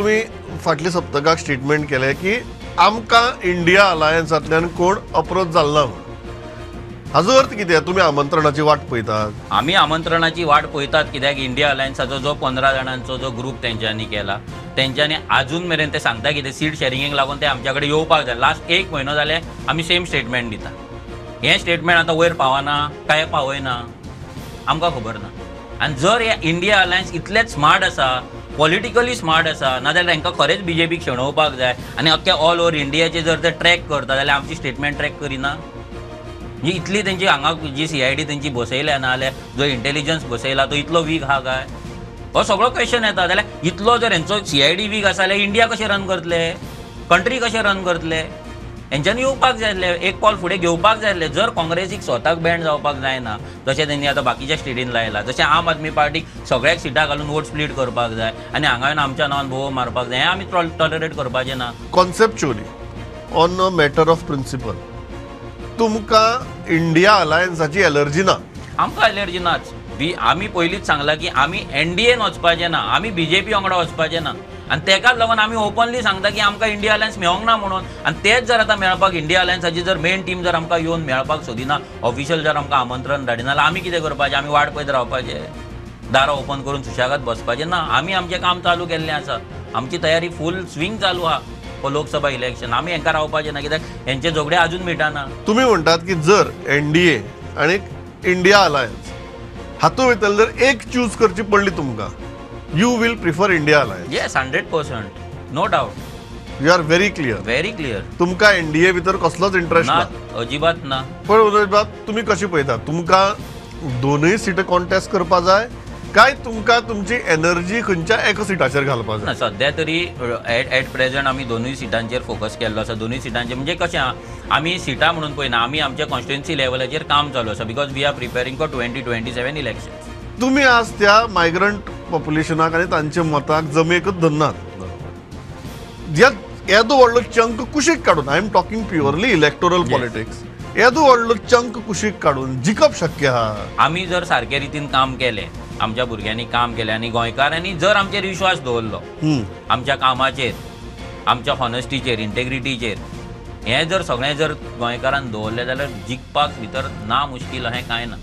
तुम्ही फाटल्या सप्तकाक स्टेटमेंट केले की आमकां इंडिया अलायन्सांतल्यान कोण अप्रोच जालो ना म्हणून. हाजो अर्थ कितें? तुमी आमंत्रणाची वाट पळयतात? आम्ही आमंत्रणाची वाट पळयतात कित्याक इंडिया अलायन्साचो जो 15 जाणांचो जो ग्रुप तेंच्यांनी केला तेंच्यांनी अजून मेरेन ते सांगता कितें सीट शेअरिंगेक लागून ते आमच्या कडेन येवपाक जाय. लास्ट 1 म्हयनो जाले आमी सेम स्टेटमेंट दिता. हें स्टेटमेंट आतां वयर पावना काय पावयना आमकां खबर ना. आनी जर हे इंडिया अलायन्स इतलेच स्मार्ट आसा, पॉलिटिकली स्मार्ट आसा, नाजाल्यार तांकां खरेंच बीजेपीक शेणोवपाक जाय आनी अख्ख्या ऑल ओव्हर इंडियाचे जर ते ट्रॅक करता जाल्यार आमची स्टेटमेंट ट्रॅक करिना. जी इतली तेंची हांगा जी CID तेंची बसयल्या ना जाल्यार जो इंटेलिजन्स बसयला तो इतलो वीक आहा काय? हो सगळो क्वेश्चन येता. जाल्यार इतलो जर हेंचो CID वीक आसा जाल्यार इंडिया कशें रन करतले, कंट्री कशें रन करतले? हेंच्यांनी येवपाक जाय आसलें, एक पावल फुडें घेवपाक जाय आसलें. जर काँग्रेसीक स्वताक बँड जावपाक जायना जशें तेंणी आतां बाकीच्या स्टेटीन लायला, जशें आम आदमी पार्टीक सगळ्याक सिटां घालून वोट स्प्लीट करपाक जाय आनी हांगा येवन आमच्या नांवान भोव मारपाक जाय, हें आमी टॉलरेट करपाचें ना. Conceptually on a matter of principle तुमकां इंडिया अलायन्साची एलर्जी ना? आमकां एलर्जी नाच. आमी पयलींच सांगलां की आमी NDAन वचपाचें ना, आमी BJP वांगडा वचपाचें ना. आनी तेकाच लागून आमी ओपनली सांगता की आमकां इंडिया अलायन्स मेळोंक ना म्हणून. आनी तेच जर आतां मेळपाक इंडिया अलायन्साची जर मेन टीम जर आमकां येवन मेळपाक सोदिना, ऑफिशियल जर आमकां आमंत्रण धाडिना जाल्यार आमी कितें करपाचें? आमी वाट पळयत रावपाचें? दारां ओपन करून सुशेगाद बसपाचें ना? आमी आमचें काम चालू केल्लें आसा. आमची तयारी फूल स्विंग चालू आहा फॉर लोकसभा इलेक्शन. आमी हांकां रावपाचें ना कित्याक हेंचे झगडे अजून मिटाना. तुम्ही म्हणटात की जर NDA आणि इंडिया अलायन्स हातूंत भितर जर एक चूज करची पडली तुमकां, you will prefer India alliance? Yes, 100%, no doubt. You are very clear? Very clear. तुमकां NDA भितर कसलोच इंटरेस्ट ना? अजिबात ना. पण उदयबाब तुम्ही कशी पळयतात? तुमकां दोनूय सिटां कॉन्टेस्ट करपाक जाय काय तुमकां तुमची एनर्जी खंयच्या एका सिटाचेर घालपाक जाय? सध्या तरी एट प्रेझेंट आमी दोनूय सिटांचेर फोकस केल्लो आसा. दोनूय सिटांचेर म्हणजे कशें आहा, आमी सिटां म्हणून पळयना, आमी आमच्या कॉन्स्टिट्युएन्सी लेवलाचेर काम चालू आसा because we are preparing for 2027 elections. तुम्ही आज त्या मायग्रंट पॉप्युलेशनाक आनी तांच्या मताक जमेकच धरनात. येदो व्हडलो चंक कुशीक काडून, I am talking purely electoral politics, येदो व्हडलो चंक कुशीक काडून जिखप शक्य आहा? आमी जर सारके रितीन काम केलें, आमच्या भुरग्यांनी काम केलें आनी गोंयकारांनी जर आमचेर विश्वास दवरलो, आमच्या कामाचेर, आमच्या हॉनेस्टीचेर, इंटेग्रिटीचेर, हें जर सगळें जर गोंयकारान दवरलें जाल्यार जिखपाक भितर ना मुश्कील अशें कांय ना.